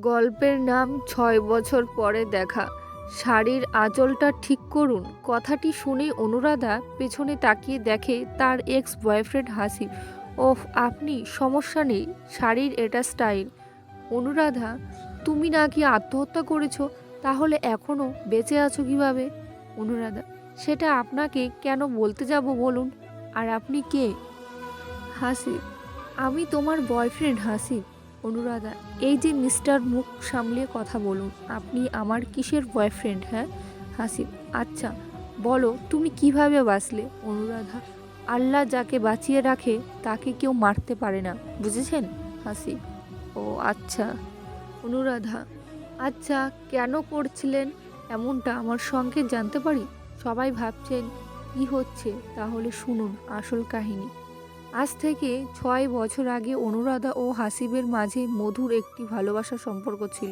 গল্পের নাম ৬ বছর পরে দেখা। শাড়ির আঁচলটা ঠিক করুন। কথাটি শুনেই অনুরাধা পেছনে তাকিয়ে দেখে তার এক্স বয়ফ্রেন্ড হাসিব। ওহ, আপনি? সমস্যা নেই, শাড়ির এটা স্টাইল। অনুরাধা, তুমি নাকি আত্মহত্যা করেছো? তাহলে এখনও বেঁচে আছো কিভাবে? অনুরাধা, সেটা আপনাকে কেন বলতে যাব বলুন। আর আপনি কে? হাসিব, আমি তোমার বয়ফ্রেন্ড হাসিব। অনুরাধা, এই যে মিস্টার, মুখ সামলিয়ে কথা বলুন। আপনি আমার কিসের বয়ফ্রেন্ড? হ্যাঁ। হাসিব, আচ্ছা বলো তুমি কিভাবে বাঁচলে? অনুরাধা, আল্লাহ যাকে বাঁচিয়ে রাখে তাকে কেউ মারতে পারে না, বুঝেছেন? হাসিব, ও আচ্ছা। অনুরাধা, আচ্ছা কেন করছিলেন এমনটা আমার সঙ্গে জানতে পারি? সবাই ভাবছেন কি হচ্ছে, তাহলে শুনুন আসল কাহিনী। আজ থেকে ৬ বছর আগে অনুরাধা ও হাসিবের মাঝে মধুর একটি ভালোবাসার সম্পর্ক ছিল।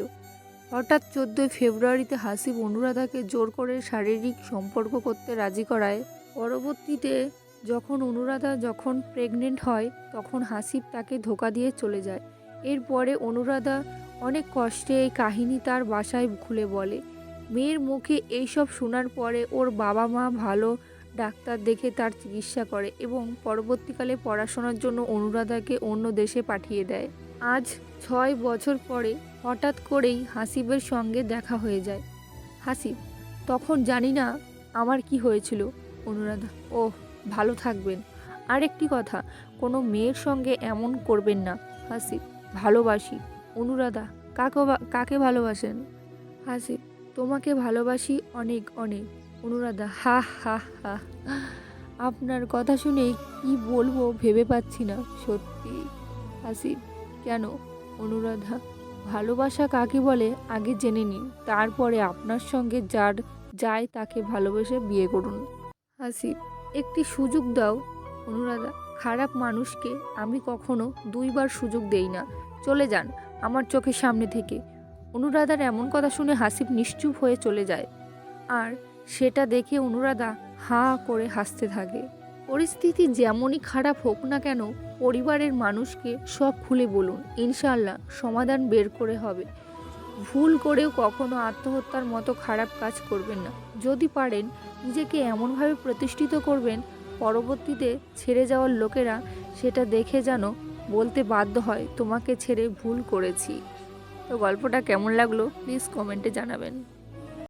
হঠাৎ ১৪ই ফেব্রুয়ারিতে হাসিব অনুরাধাকে জোর করে শারীরিক সম্পর্ক করতে রাজি করায়। পরবর্তীতে যখন অনুরাধা প্রেগনেন্ট হয়, তখন হাসিব তাকে ধোঁকা দিয়ে চলে যায়। এরপরে অনুরাধা অনেক কষ্টে এই কাহিনী তার বাসায় খুলে বলে। মেয়ের মুখে এইসব শোনার পরে ওর বাবা মা ভালো ডাক্তার দেখে তার চিকিৎসা করে এবং পরবর্তীকালে পড়াশোনার জন্য অনুরাধাকে অন্য দেশে পাঠিয়ে দেয়। আজ ৬ বছর পরে হঠাৎ করেই হাসিবের সঙ্গে দেখা হয়ে যায়। হাসিব, তখন জানি না আমার কি হয়েছিল। অনুরাধা, ওহ, ভালো থাকবেন। আরেকটি কথা, কোনো মেয়ের সঙ্গে এমন করবেন না। হাসিব, ভালোবাসি। অনুরাধা, কাকে ভালোবাসেন? হাসিব, তোমাকে ভালোবাসি অনেক অনেক। অনুরাধা, হা হা হা। আপনার কথা শুনে কি বলবো ভেবে পাচ্ছি না, সত্যি। হাসিব, কেন? অনুরাধা, ভালোবাসা কাকে বলে আগে জেনে নিন, তারপরে আপনার সঙ্গে যার যায় তাকে ভালোবেসে বিয়ে করুন। হাসিব, একটি সুযোগ দাও। অনুরাধা, খারাপ মানুষকে আমি কখনো ২ বার সুযোগ দেই না। চলে যান আমার চোখের সামনে থেকে। অনুরাধার এমন কথা শুনে হাসিব নিশ্চুপ হয়ে চলে যায়। আর সেটা দেখে অনুরাধা হাঁ করে হাসতে থাকে। পরিস্থিতি যেমনই খারাপ হোক না কেন, পরিবারের মানুষকে সব খুলে বলুন, ইনশাআল্লাহ সমাধান বের করে হবে। ভুল করেও কখনো আত্মহত্যার মতো খারাপ কাজ করবেন না। যদি পারেন নিজেকে এমনভাবে প্রতিষ্ঠিত করবেন, পরবর্তীতে ছেড়ে যাওয়ার লোকেরা সেটা দেখে যেন বলতে বাধ্য হয় তোমাকে ছেড়ে ভুল করেছি। তো গল্পটা কেমন লাগলো প্লিজ কমেন্টে জানাবেন।